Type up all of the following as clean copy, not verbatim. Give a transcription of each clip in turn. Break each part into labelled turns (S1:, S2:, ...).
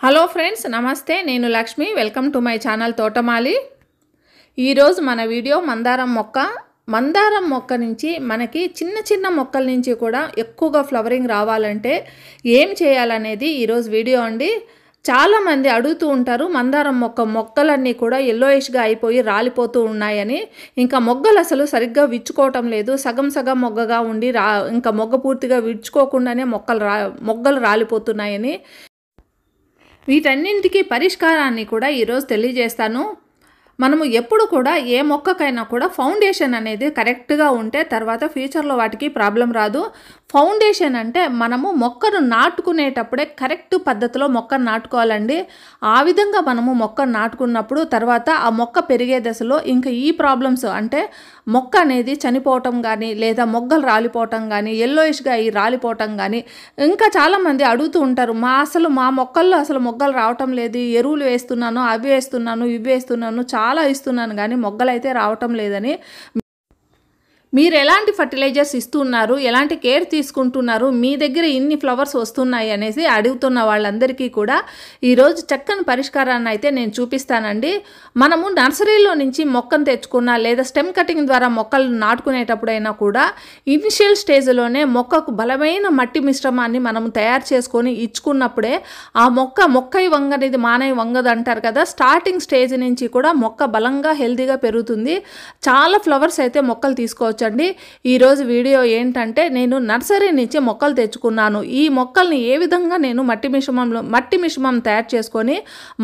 S1: Hello friends, నమస్తే. నేను Lakshmi. Welcome to my channel తోటమాలి. ఈరోజు మన వీడియో మందారం మొక్క నుంచి మనకి చిన్న చిన్న మొక్కల నుంచి కూడా ఎక్కువగా ఫ్లవరింగ్ రావాలంటే ఏం చేయాలనేది ఈరోజు వీడియో అండి. చాలామంది అడుగుతూ ఉంటారు, మందారం మొక్కలన్నీ కూడా ఎల్లోయిష్గా అయిపోయి రాలిపోతూ ఉన్నాయని. ఇంకా మొగ్గలు అసలు సరిగ్గా విచ్చుకోవటం లేదు, సగం సగం మొగ్గగా ఉండి ఇంకా మొగ్గ పూర్తిగా విచ్చుకోకుండానే మొగ్గలు రాలిపోతున్నాయని. వీటన్నింటికి పరిష్కారాన్ని కూడా ఈరోజు తెలియజేస్తాను. మనము ఎప్పుడు కూడా ఏ మొక్కకైనా కూడా ఫౌండేషన్ అనేది కరెక్ట్గా ఉంటే తర్వాత ఫ్యూచర్లో వాటికి ప్రాబ్లం రాదు. ఫౌండేషన్ అంటే మనము మొక్కను నాటుకునేటప్పుడే కరెక్ట్ పద్ధతిలో మొక్కను నాటుకోవాలండి. ఆ విధంగా మనము మొక్కను నాటుకున్నప్పుడు తర్వాత ఆ మొక్క పెరిగే దశలో ఇంకా ఈ ప్రాబ్లమ్స్ అంటే మొక్క అనేది చనిపోవటం కానీ లేదా మొగ్గలు రాలిపోవటం కానీ ఎల్లోయిష్గా అయ్యి రాలిపోవటం కానీ, ఇంకా చాలామంది అడుగుతూ ఉంటారు, మా మొక్కల్లో అసలు మొగ్గలు రావటం లేదు, ఎరువులు వేస్తున్నాను, అవి వేస్తున్నాను, ఇవి వేస్తున్నాను, చాలా ఇస్తున్నాను కానీ మొగ్గలు అయితే రావటం లేదని. మీరు ఎలాంటి ఫర్టిలైజర్స్ ఇస్తున్నారు, ఎలాంటి కేర్ తీసుకుంటున్నారు, మీ దగ్గర ఇన్ని ఫ్లవర్స్ వస్తున్నాయి అనేసి అడుగుతున్న వాళ్ళందరికీ కూడా ఈరోజు చక్కని పరిష్కారాన్ని అయితే నేను చూపిస్తానండి. మనము నర్సరీలో నుంచి మొక్కను తెచ్చుకున్నా లేదా స్టెమ్ కటింగ్ ద్వారా మొక్కలు నాటుకునేటప్పుడైనా కూడా ఇనిషియల్ స్టేజ్లోనే మొక్కకు బలమైన మట్టి మిశ్రమాన్ని మనము తయారు చేసుకొని ఇచ్చుకున్నప్పుడే ఆ మొక్క వంగనేది మానవి వంగదు అంటారు కదా. స్టార్టింగ్ స్టేజ్ నుంచి కూడా మొక్క బలంగా హెల్తీగా పెరుగుతుంది. చాలా ఫ్లవర్స్ అయితే మొక్కలు తీసుకోవచ్చు. ఈరోజు వీడియో ఏంటంటే, నేను నర్సరీ నుంచి మొక్కలు తెచ్చుకున్నాను. ఈ మొక్కల్ని ఏ విధంగా నేను మట్టి మిశ్రమం తయారు చేసుకొని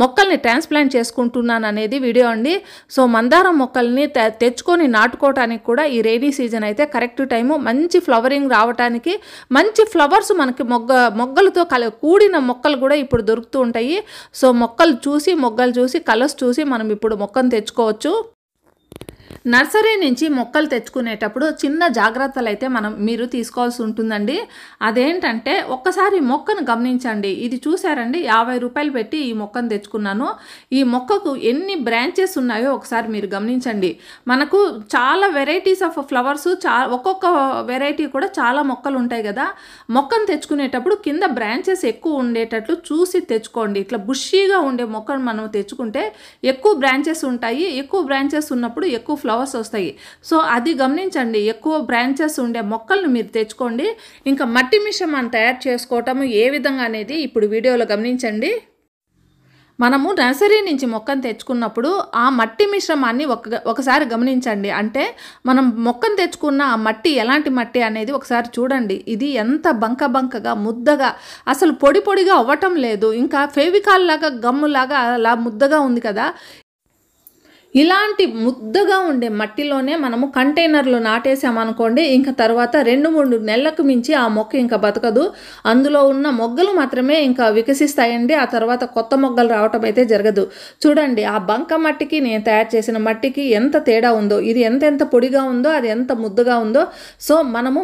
S1: మొక్కల్ని ట్రాన్స్ప్లాంట్ చేసుకుంటున్నాను అనేది వీడియో అండి. సో మందారం మొక్కల్ని తెచ్చుకొని నాటుకోవటానికి కూడా ఈ రైనీ సీజన్ అయితే కరెక్ట్ టైము. మంచి ఫ్లవరింగ్ రావటానికి, మంచి ఫ్లవర్స్ మనకి మొగ్గలతో కూడిన మొక్కలు కూడా ఇప్పుడు దొరుకుతూ ఉంటాయి. సో మొక్కలు చూసి కలర్స్ చూసి మనం ఇప్పుడు మొక్కను తెచ్చుకోవచ్చు. నర్సరీ నుంచి మొక్కలు తెచ్చుకునేటప్పుడు చిన్న జాగ్రత్తలు అయితే మీరు తీసుకోవాల్సి ఉంటుందండి. అదేంటంటే, ఒక్కసారి మొక్కను గమనించండి. ఇది చూసారండి, 50 రూపాయలు పెట్టి ఈ మొక్కను తెచ్చుకున్నాను. ఈ మొక్కకు ఎన్ని బ్రాంచెస్ ఉన్నాయో ఒకసారి మీరు గమనించండి. మనకు చాలా వెరైటీస్ ఆఫ్ ఫ్లవర్స్, ఒక్కొక్క వెరైటీ కూడా చాలా మొక్కలు ఉంటాయి కదా. మొక్కను తెచ్చుకునేటప్పుడు కింద బ్రాంచెస్ ఎక్కువ ఉండేటట్లు చూసి తెచ్చుకోండి. ఇట్లా బుషీగా ఉండే మొక్కను మనం తెచ్చుకుంటే ఎక్కువ బ్రాంచెస్ ఉంటాయి. ఎక్కువ బ్రాంచెస్ ఉన్నప్పుడు ఎక్కువ ఫ్లవర్స్ వస్తాయి. సో అది గమనించండి. ఎక్కువ బ్రాంచెస్ ఉండే మొక్కలను మీరు తెచ్చుకోండి. ఇంకా మట్టి మిశ్రమాన్ని తయారు చేసుకోవటము ఏ విధంగా అనేది ఇప్పుడు వీడియోలో గమనించండి. మనము నర్సరీ నుంచి మొక్కను తెచ్చుకున్నప్పుడు ఆ మట్టి మిశ్రమాన్ని ఒకసారి గమనించండి. అంటే మనం మొక్కను తెచ్చుకున్న ఆ మట్టి ఎలాంటి మట్టి అనేది ఒకసారి చూడండి. ఇది ఎంత బంకగా ముద్దగా, అసలు పొడిగా అవ్వటం లేదు. ఇంకా ఫెవికాల్ లాగా గమ్ములాగా అలా ముద్దగా ఉంది కదా. ఇలాంటి ముద్దగా ఉండే మట్టిలోనే మనము కంటైనర్లో నాటేసామనుకోండి, ఇంకా తర్వాత 2-3 నెలలకు మించి ఆ మొక్క ఇంకా బతకదు. అందులో ఉన్న మొగ్గలు మాత్రమే ఇంకా వికసిస్తాయండి. ఆ తర్వాత కొత్త మొగ్గలు రావటం అయితే జరగదు. చూడండి, ఆ బంక మట్టికి నేను తయారు చేసిన మట్టికి ఎంత తేడా ఉందో, ఇది ఎంత పొడిగా ఉందో, అది ఎంత ముద్దగా ఉందో. సో మనము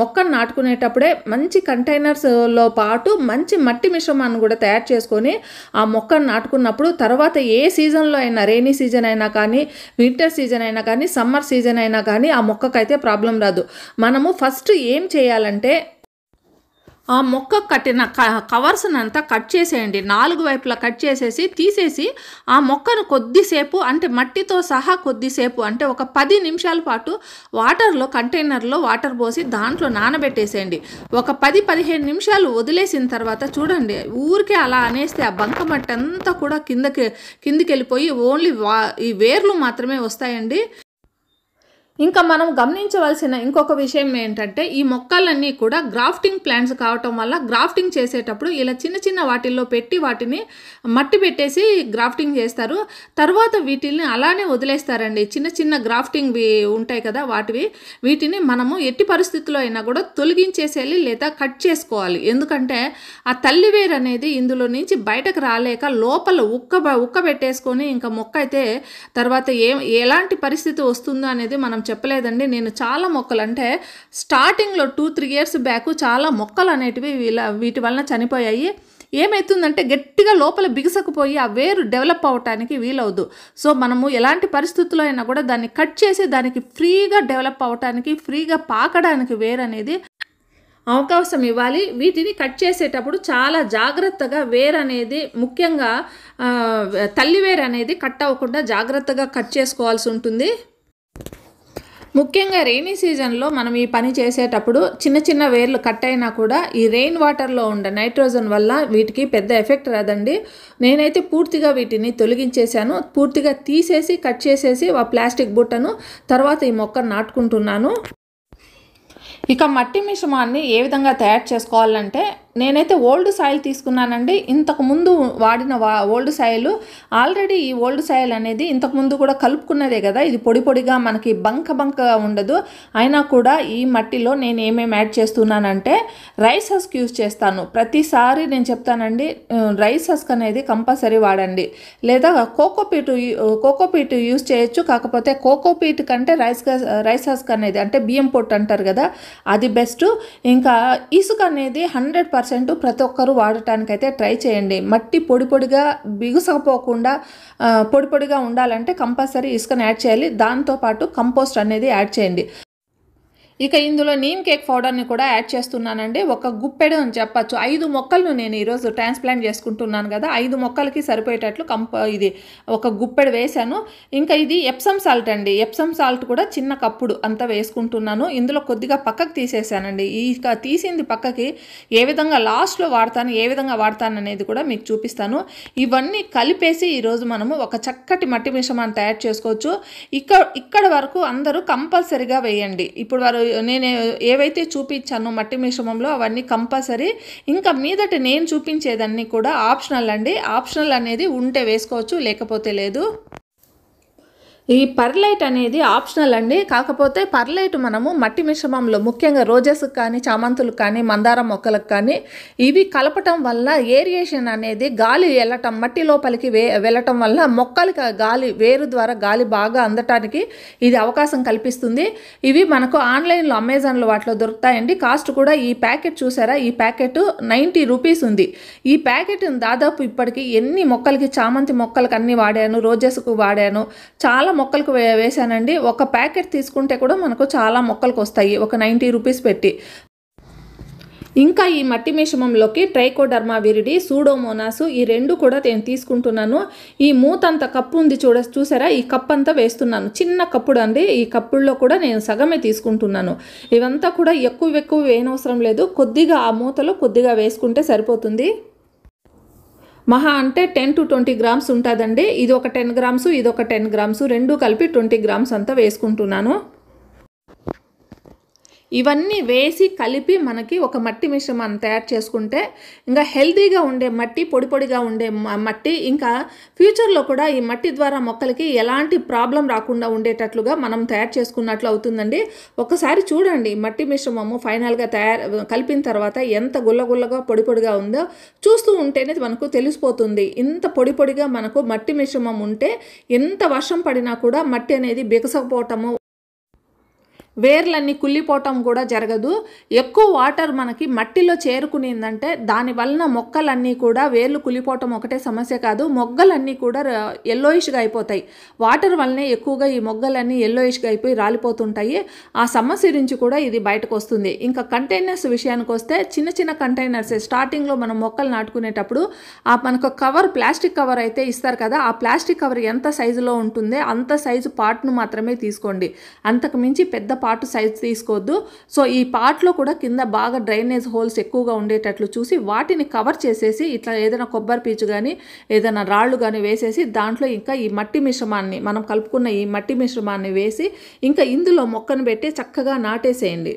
S1: మొక్కను నాటుకునేటప్పుడే మంచి కంటైనర్స్లో పాటు మంచి మట్టి మిశ్రమాన్ని కూడా తయారు చేసుకొని ఆ మొక్కను నాటుకున్నప్పుడు తర్వాత ఏ సీజన్లో అయినా, రైనీ సీజన్ అయినా కానీ, వింటర్ సీజన్ అయినా కానీ, సమ్మర్ సీజన్ అయినా కానీ ఆ మొక్కకైతే ప్రాబ్లం రాదు. మనము ఫస్ట్ ఏం చేయాలంటే, ఆ మొక్క కట్టిన కవర్స్ని అంతా కట్ చేసేయండి. 4 వైపులా కట్ చేసేసి తీసేసి ఆ మొక్కను కొద్దిసేపు, అంటే మట్టితో సహా కొద్దిసేపు, అంటే ఒక 10 నిమిషాల పాటు కంటైనర్లో వాటర్ పోసి దాంట్లో నానబెట్టేసేయండి. ఒక 10-15 నిమిషాలు వదిలేసిన తర్వాత చూడండి, ఊరికే అలా అనేస్తే ఆ బంక మట్టి అంతా కూడా కిందికి వెళ్ళిపోయి ఓన్లీ ఈ వేర్లు మాత్రమే వస్తాయండి. ఇంకా మనం గమనించవలసిన ఇంకొక విషయం ఏంటంటే, ఈ మొక్కలన్నీ కూడా గ్రాఫ్టింగ్ ప్లాంట్స్ కావటం వల్ల గ్రాఫ్టింగ్ చేసేటప్పుడు ఇలా చిన్న వాటిల్లో పెట్టి వాటిని మట్టి పెట్టేసి గ్రాఫ్టింగ్ చేస్తారు. తర్వాత వీటిని అలానే వదిలేస్తారండి. చిన్న గ్రాఫ్టింగ్ ఉంటాయి కదా, వీటిని మనము ఎట్టి పరిస్థితుల్లో అయినా కూడా తొలగించేసేయాలి లేదా కట్ చేసుకోవాలి. ఎందుకంటే ఆ తల్లి వేరు అనేది ఇందులో నుంచి బయటకు రాలేక లోపల ఉక్క పెట్టేసుకొని ఇంకా మొక్క అయితే తర్వాత ఎలాంటి పరిస్థితి వస్తుందో అనేది మనం చెప్పలేదండి. నేను చాలా మొక్కలు, అంటే స్టార్టింగ్లో 2-3 ఇయర్స్ బ్యాక్ చాలా మొక్కలు అనేటివి వీటి వలన చనిపోయాయి. ఏమవుతుందంటే గట్టిగా లోపల బిగుసకపోయి ఆ వేరు డెవలప్ అవటానికి వీలవద్దు. సో మనము ఎలాంటి పరిస్థితుల్లో అయినా కూడా దాన్ని కట్ చేసి దానికి ఫ్రీగా డెవలప్ అవటానికి, ఫ్రీగా పాకడానికి వేరు అనేది అవకాశం ఇవ్వాలి. వీటిని కట్ చేసేటప్పుడు చాలా జాగ్రత్తగా వేరు అనేది ముఖ్యంగా తల్లి వేరు అనేది కట్ అవ్వకుండా జాగ్రత్తగా కట్ చేసుకోవాల్సి ఉంటుంది. ముఖ్యంగా రెయినీ సీజన్లో మనం ఈ పని చేసేటప్పుడు చిన్న చిన్న వేర్లు కట్ అయినా కూడా ఈ రెయిన్ వాటర్లో ఉండే నైట్రోజన్ వల్ల వీటికి పెద్ద ఎఫెక్ట్ రాదండి. నేనైతే పూర్తిగా వీటిని తొలగించేశాను. పూర్తిగా తీసేసి కట్ చేసేసి ఆ ప్లాస్టిక్ బుట్టను తర్వాత ఈ మొక్కను నాటుకుంటున్నాను. ఇక మట్టి మిశ్రమాన్ని ఏ విధంగా తయారు చేసుకోవాలంటే నేనైతే ఓల్డ్ సాయిల్ తీసుకున్నానండి. ఇంతకుముందు వాడిన ఓల్డ్ సాయిల్ ఆల్రెడీ ఈ ఓల్డ్ సాయిల్ అనేది ఇంతకుముందు కూడా కలుపుకున్నదే కదా, ఇది పొడి పొడిగా మనకి బంక ఉండదు. అయినా కూడా ఈ మట్టిలో నేను ఏమేమి యాడ్ చేస్తున్నానంటే రైస్ హస్క్ యూజ్ చేస్తాను. ప్రతిసారి నేను చెప్తానండి, రైస్ హస్క్ అనేది కంపల్సరీ వాడండి. లేదా కోకోపీట్ యూజ్ చేయొచ్చు. కాకపోతే కోకోపీట్ కంటే రైస్ హస్క్ అనేది అంటే బియ్యం పొట్టు అంటారు కదా, అది బెస్ట్. ఇంకా ఇసుక అనేది 100% ప్రతి ఒక్కరూ వాడటానికైతే ట్రై చేయండి. మట్టి పొడి పొడిగా బిగుసకపోకుండా పొడి పొడిగా ఉండాలంటే కంపల్సరీ ఇసుకని యాడ్ చేయాలి. దాంతోపాటు కంపోస్ట్ అనేది యాడ్ చేయండి. ఇక ఇందులో నీమ్ కేక్ పౌడర్ని కూడా యాడ్ చేస్తున్నానండి. ఒక గుప్పెడు అని చెప్పచ్చు. 5 మొక్కలను నేను ఈరోజు ట్రాన్స్ప్లాంట్ చేసుకుంటున్నాను కదా, 5 మొక్కలకి సరిపోయేటట్లు ఇది ఒక గుప్పెడు వేశాను. ఇంకా ఇది ఎప్సమ్ సాల్ట్ అండి. ఎప్సమ్ సాల్ట్ కూడా చిన్న కప్పుడు అంతా వేసుకుంటున్నాను. ఇందులో కొద్దిగా పక్కకు తీసేసానండి. ఇక తీసింది పక్కకి ఏ విధంగా లాస్ట్లో వాడతాను, ఏ విధంగా వాడతాను అనేది కూడా మీకు చూపిస్తాను. ఇవన్నీ కలిపేసి ఈరోజు మనము ఒక చక్కటి మట్టి మిశ్రమాన్ని తయారు చేసుకోవచ్చు. ఇక్కడ వరకు అందరూ కంపల్సరీగా వేయండి. ఇప్పుడు నేను ఏవైతే చూపించానో మట్టి మిశ్రమంలో అవన్నీ కంపల్సరీ. ఇంకా మీదట నేను చూపించేదన్నీ కూడా ఆప్షనల్ అండి. ఆప్షనల్ అనేది ఉంటే వేసుకోవచ్చు, లేకపోతే లేదు. ఈ పర్లైట్ అనేది ఆప్షనల్ అండి. కాకపోతే పర్లైట్ మనము మట్టి మిశ్రమంలో ముఖ్యంగా రోజెస్కి కానీ, చామంతులకు కానీ, మందారం మొక్కలకు కానీ ఇవి కలపటం వల్ల ఏరియేషన్ అనేది గాలి వెళ్ళటం, మట్టి లోపలికి వెళ్ళటం వల్ల మొక్కలకి గాలి వేరు ద్వారా గాలి బాగా అందటానికి ఇది అవకాశం కల్పిస్తుంది. ఇవి మనకు ఆన్లైన్లో అమెజాన్లో వాటిలో దొరుకుతాయండి. కాస్ట్ కూడా ఈ ప్యాకెట్ చూసారా, ఈ ప్యాకెట్ 90 రూపీస్ ఉంది. ఈ ప్యాకెట్ దాదాపు ఇప్పటికి ఎన్ని మొక్కలకి, చామంతి మొక్కలకి అన్ని వాడాను, రోజెస్కు వాడాను, చాలా మొక్కలకు వేసానండి. ఒక ప్యాకెట్ తీసుకుంటే కూడా మనకు చాలా మొక్కలకు వస్తాయి ఒక 90 రూపీస్ పెట్టి. ఇంకా ఈ మట్టి మిశ్రమంలోకి ట్రైకోడర్మా విరిడి, సూడోమోనాస్ ఈ 2 కూడా నేను తీసుకుంటున్నాను. ఈ మూతంత కప్పు ఉంది చూసారా, ఈ కప్ అంతా వేస్తున్నాను. చిన్న కప్పుడు అండి. ఈ కప్పుల్లో కూడా నేను సగమే తీసుకుంటున్నాను. ఇవంతా కూడా ఎక్కువ వేయనవసరం లేదు. కొద్దిగా ఆ మూతలో కొద్దిగా వేసుకుంటే సరిపోతుంది. మహా అంటే 10 to 20 గ్రామ్స్ ఉంటుందండి. ఇది ఒక 10 గ్రామ్స్, ఇది ఒక 10 గ్రామ్స్, 2 కలిపి 20 గ్రామ్స్ అంతా వేసుకుంటున్నాను. ఇవన్నీ వేసి కలిపి మనకి ఒక మట్టి మిశ్రమాన్ని తయారు చేసుకుంటే ఇంకా హెల్తీగా ఉండే మట్టి, పొడి పొడిగా ఉండే మట్టి, ఇంకా ఫ్యూచర్లో కూడా ఈ మట్టి ద్వారా మొక్కలకి ఎలాంటి ప్రాబ్లం రాకుండా ఉండేటట్లుగా మనం తయారు చేసుకున్నట్లు అవుతుందండి. ఒకసారి చూడండి మట్టి మిశ్రమము ఫైనల్గా కలిపిన తర్వాత ఎంత గుల్లగుల్లగా పొడి పొడిగా ఉందో చూస్తూ ఉంటేనే మనకు తెలిసిపోతుంది. ఇంత పొడి పొడిగా మనకు మట్టి మిశ్రమం ఉంటే ఎంత వర్షం పడినా కూడా మట్టి అనేది బిగసకపోవటము, వేర్లన్నీ కుళ్ళిపోవటం కూడా జరగదు. ఎక్కువ వాటర్ మనకి మట్టిలో చేరుకునిందంటే దాని వలన మొక్కలన్నీ కూడా వేర్లు కుళ్ళిపోవటం ఒకటే సమస్య కాదు, మొగ్గలన్నీ కూడా ఎల్లోయిష్గా అయిపోతాయి. వాటర్ వల్లనే ఎక్కువగా ఈ మొగ్గలన్నీ ఎల్లోయిష్గా అయిపోయి రాలిపోతుంటాయి. ఆ సమస్య నుంచి కూడా ఇది బయటకు వస్తుంది. ఇంకా కంటైనర్స్ విషయానికి వస్తే చిన్న చిన్న కంటైనర్స్ స్టార్టింగ్లో మనం మొక్కలు నాటుకునేటప్పుడు మనకు కవర్, ప్లాస్టిక్ కవర్ అయితే ఇస్తారు కదా, ఆ ప్లాస్టిక్ కవర్ ఎంత సైజులో ఉంటుందో అంత సైజు పార్ట్ను మాత్రమే తీసుకోండి. అంతకు మించి పెద్ద పార్ట్ సైజ్ తీసుకోవద్దు. సో ఈ పార్ట్లో కూడా కింద బాగా డ్రైనేజ్ హోల్స్ ఎక్కువగా ఉండేటట్లు చూసి వాటిని కవర్ చేసేసి ఇట్లా ఏదైనా కొబ్బరి పీచు కానీ ఏదైనా రాళ్ళు కానీ వేసేసి దాంట్లో ఇంకా ఈ మట్టి మిశ్రమాన్ని, మనం కలుపుకున్న ఈ మట్టి మిశ్రమాన్ని వేసి ఇంకా ఇందులో మొక్కను పెట్టి చక్కగా నాటేసేయండి.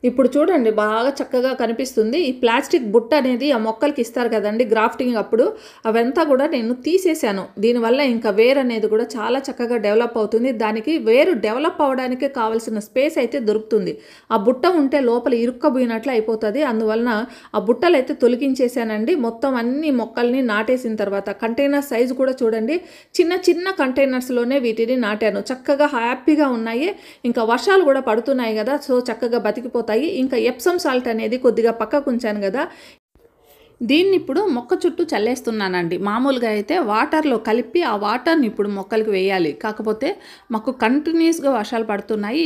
S1: ఇప్పుడు చూడండి బాగా చక్కగా కనిపిస్తుంది. ఈ ప్లాస్టిక్ బుట్ట అనేది ఆ మొక్కలకి ఇస్తారు కదండి గ్రాఫ్టింగ్ అప్పుడు, అవంతా కూడా నేను తీసేసాను. దీనివల్ల ఇంకా వేరు అనేది కూడా చాలా చక్కగా డెవలప్ అవుతుంది. దానికి వేరు డెవలప్ అవ్వడానికి కావాల్సిన స్పేస్ అయితే దొరుకుతుంది. ఆ బుట్ట ఉంటే లోపల ఇరుక్కబోయినట్లు అయిపోతుంది. అందువలన ఆ బుట్టలు అయితే తొలగించేసానండి. మొత్తం అన్ని మొక్కల్ని నాటేసిన తర్వాత కంటైనర్ సైజు కూడా చూడండి, చిన్న చిన్న కంటైనర్స్లోనే వీటిని నాటాను. చక్కగా హ్యాపీగా ఉన్నాయి. ఇంకా వర్షాలు కూడా పడుతున్నాయి కదా, సో చక్కగా బతికిపోతాయి. ఇంకా ఎప్సమ్ సాల్ట్ అనేది కొద్దిగా పక్కకు ఉంచాను కదా, దీన్ని ఇప్పుడు మొక్క చుట్టూ చల్లేస్తున్నానండి. మామూలుగా అయితే వాటర్లో కలిపి ఆ వాటర్ని ఇప్పుడు మొక్కలకి వేయాలి. కాకపోతే మాకు కంటిన్యూస్గా వర్షాలు పడుతున్నాయి.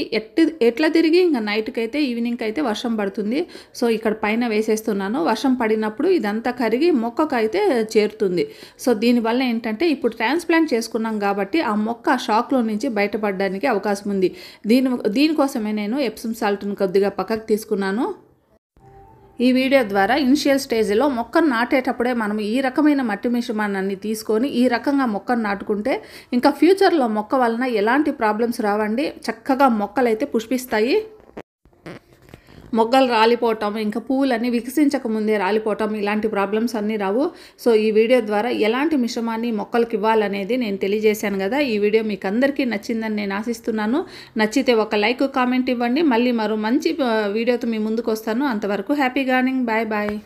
S1: ఎట్లా తిరిగి ఇంకా నైట్కి అయితే ఈవినింగ్కి అయితే వర్షం పడుతుంది. సో ఇక్కడ పైన వేసేస్తున్నాను. వర్షం పడినప్పుడు ఇదంతా కరిగి మొక్కకు అయితే చేరుతుంది. సో దీనివల్ల ఏంటంటే ఇప్పుడు ట్రాన్స్ప్లాంట్ చేసుకున్నాం కాబట్టి ఆ మొక్క ఆ షాక్లో నుంచి బయటపడడానికి అవకాశం ఉంది. దీనికోసమే నేను ఎప్సమ్ సాల్ట్ని కొద్దిగా పక్కకు తీసుకున్నాను. ఈ వీడియో ద్వారా ఇనిషియల్ స్టేజ్లో మొక్కను నాటేటప్పుడే మనం ఈ రకమైన మట్టి మిశ్రమాన్ని తీసుకొని ఈ రకంగా మొక్కను నాటుకుంటే ఇంకా ఫ్యూచర్లో మొక్క వలన ఎలాంటి ప్రాబ్లమ్స్ రావండి. చక్కగా మొక్కలు అయితే పుష్పిస్తాయి. మొగ్గలు రాలిపోవటం, ఇంకా పువ్వులన్నీ వికసించక ముందే రాలిపోవటం, ఇలాంటి ప్రాబ్లమ్స్ అన్నీ రావు. సో ఈ వీడియో ద్వారా ఎలాంటి మిశ్రమాన్ని మొక్కలకి ఇవ్వాలనేది నేను తెలియజేశాను కదా. ఈ వీడియో మీకు అందరికీ నచ్చిందని నేను ఆశిస్తున్నాను. నచ్చితే ఒక లైక్, కామెంట్ ఇవ్వండి. మళ్ళీ మరో మంచి వీడియోతో మీ ముందుకు వస్తాను. అంతవరకు హ్యాపీ గార్డెనింగ్. Bye bye.